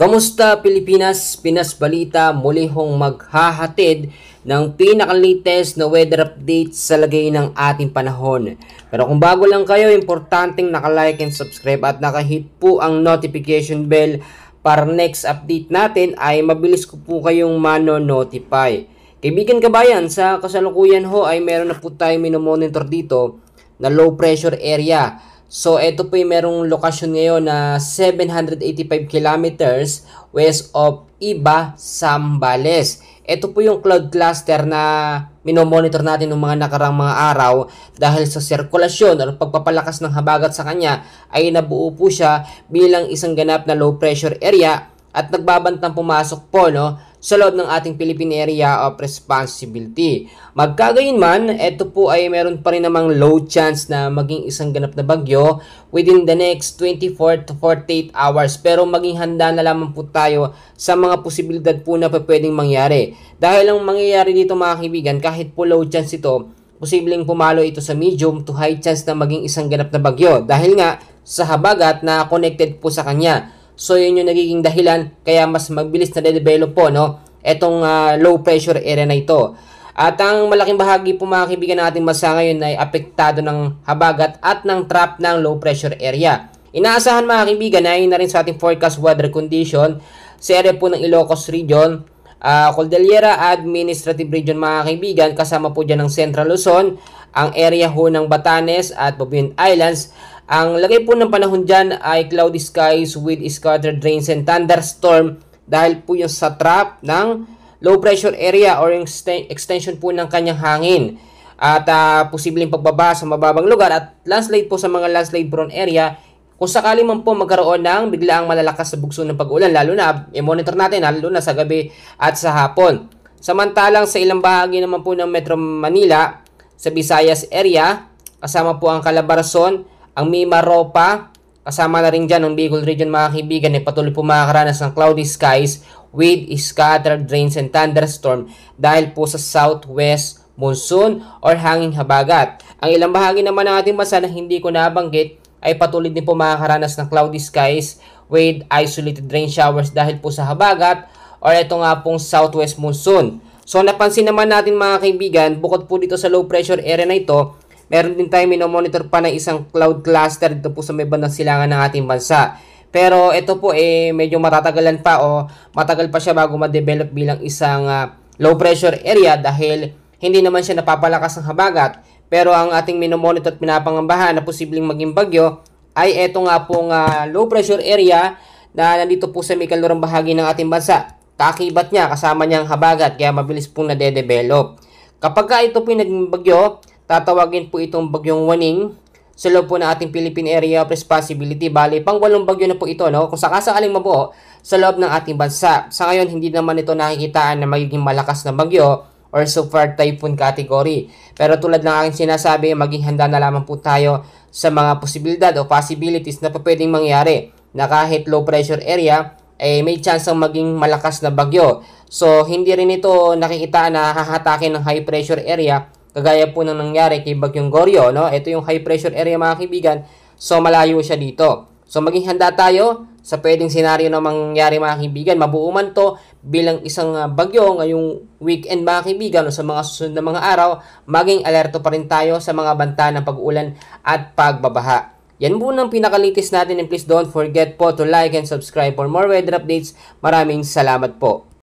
Kamusta Pilipinas? Pinas Balita muli hong maghahatid ng pinaka-latest na weather update sa lagay ng ating panahon. Pero kung bago lang kayo, importanteng naka-like and subscribe at naka-hit po ang notification bell para next update natin ay mabilis ko po kayong mano-notify. Kaibigan kabayan, sa kasalukuyan ho ay meron na po tayong minomonitor dito na low pressure area. So, ito po yung merong lokasyon ngayon na 785 kilometers west of Iba, Zambales. Ito po yung cloud cluster na minomonitor natin ng mga nakarang mga araw dahil sa sirkulasyon o pagpapalakas ng habagat sa kanya ay nabuo po siya bilang isang ganap na low pressure area at nagbabantang pumasok po sa loob ng ating Philippine Area of Responsibility. Magkagayunman, ito po ay meron pa rin namang low chance na maging isang ganap na bagyo within the next 24 to 48 hours. Pero maging handa na lamang po tayo sa mga posibilidad po na pwedeng mangyari. Dahil ang mangyayari dito mga kaibigan, kahit po low chance ito, posibleng pumalo ito sa medium to high chance na maging isang ganap na bagyo. Dahil nga sa habagat na connected po sa kanya. So, yun yung nagiging dahilan kaya mas mabilis na de-develop po itong low pressure area na ito. At ang malaking bahagi po mga kaibigan natin bansa ngayon ay apektado ng habagat at ng trap ng low pressure area. Inaasahan mga kaibigan na yun na rin sa ating forecast weather condition sa area po ng Ilocos Region, Cordillera Administrative Region mga kaibigan, kasama po dyan ng Central Luzon, ang area ho ng Batanes at Bobuyan Islands. Ang lagay po ng panahon dyan ay cloudy skies with scattered rains and thunderstorm dahil po yung sa trap ng low pressure area or yung extension po ng kanyang hangin. At posibleng pagbaba sa mababang lugar at landslide po sa mga landslide prone area kung sakali man po magkaroon ng biglaang malalakas na bugso ng pag-ulan, lalo na i-monitor natin lalo na sa gabi at sa hapon. Samantalang sa ilang bahagi naman po ng Metro Manila, sa Visayas area, kasama po ang Calabarzon, ang Mimaropa, kasama na rin dyan ang Bicol Region mga kaibigan, ay patuloy po makakaranas ng cloudy skies with scattered rains and thunderstorm dahil po sa southwest monsoon or hanging habagat. Ang ilang bahagi naman ng ating bansa na hindi ko nabanggit ay patuloy din po makakaranas ng cloudy skies with isolated rain showers dahil po sa habagat or ito nga pong southwest monsoon. So napansin naman natin mga kaibigan, bukod po dito sa low pressure area na ito, meron din tayong minomonitor pa ng isang cloud cluster dito po sa may bandang silangan ng ating bansa. Pero ito po medyo matatagalan pa o matagal pa siya bago ma-develop bilang isang low pressure area dahil hindi naman siya napapalakas ng habagat. Pero ang ating minomonitor at pinapangambahan na posibleng maging bagyo ay ito nga pong low pressure area na nandito po sa may kalurang bahagi ng ating bansa. Kaakibat niya, kasama niya ang habagat kaya mabilis pong nade-develop. Kapag ito po yung naging bagyo, tatawagin po itong bagyong Waning sa loob po ng ating Philippine Area of Responsibility. Bali, pang-8 bagyo na po ito, kung sakasakaling mabuo sa loob ng ating bansa. Sa ngayon, hindi naman ito nakikitaan na magiging malakas na bagyo or super typhoon category. Pero tulad ng aking sinasabi, maging handa na lamang po tayo sa mga posibilidad o possibilities na pwedeng mangyari na kahit low pressure area, may chance ang maging malakas na bagyo. So, hindi rin ito nakikitaan na hahatakin ng high pressure area kagaya po nang nangyari kay Bagyong Goryo, Ito yung high pressure area mga kaibigan. So, malayo siya dito. So, maging handa tayo sa pwedeng senaryo na mangyari mga kaibigan. Mabuo man to bilang isang bagyo ngayong weekend mga kaibigan o sa mga susunod na mga araw, maging alerto pa rin tayo sa mga banta ng pag-uulan at pagbabaha. Yan po ang pinakalitis natin and please don't forget po to like and subscribe for more weather updates. Maraming salamat po.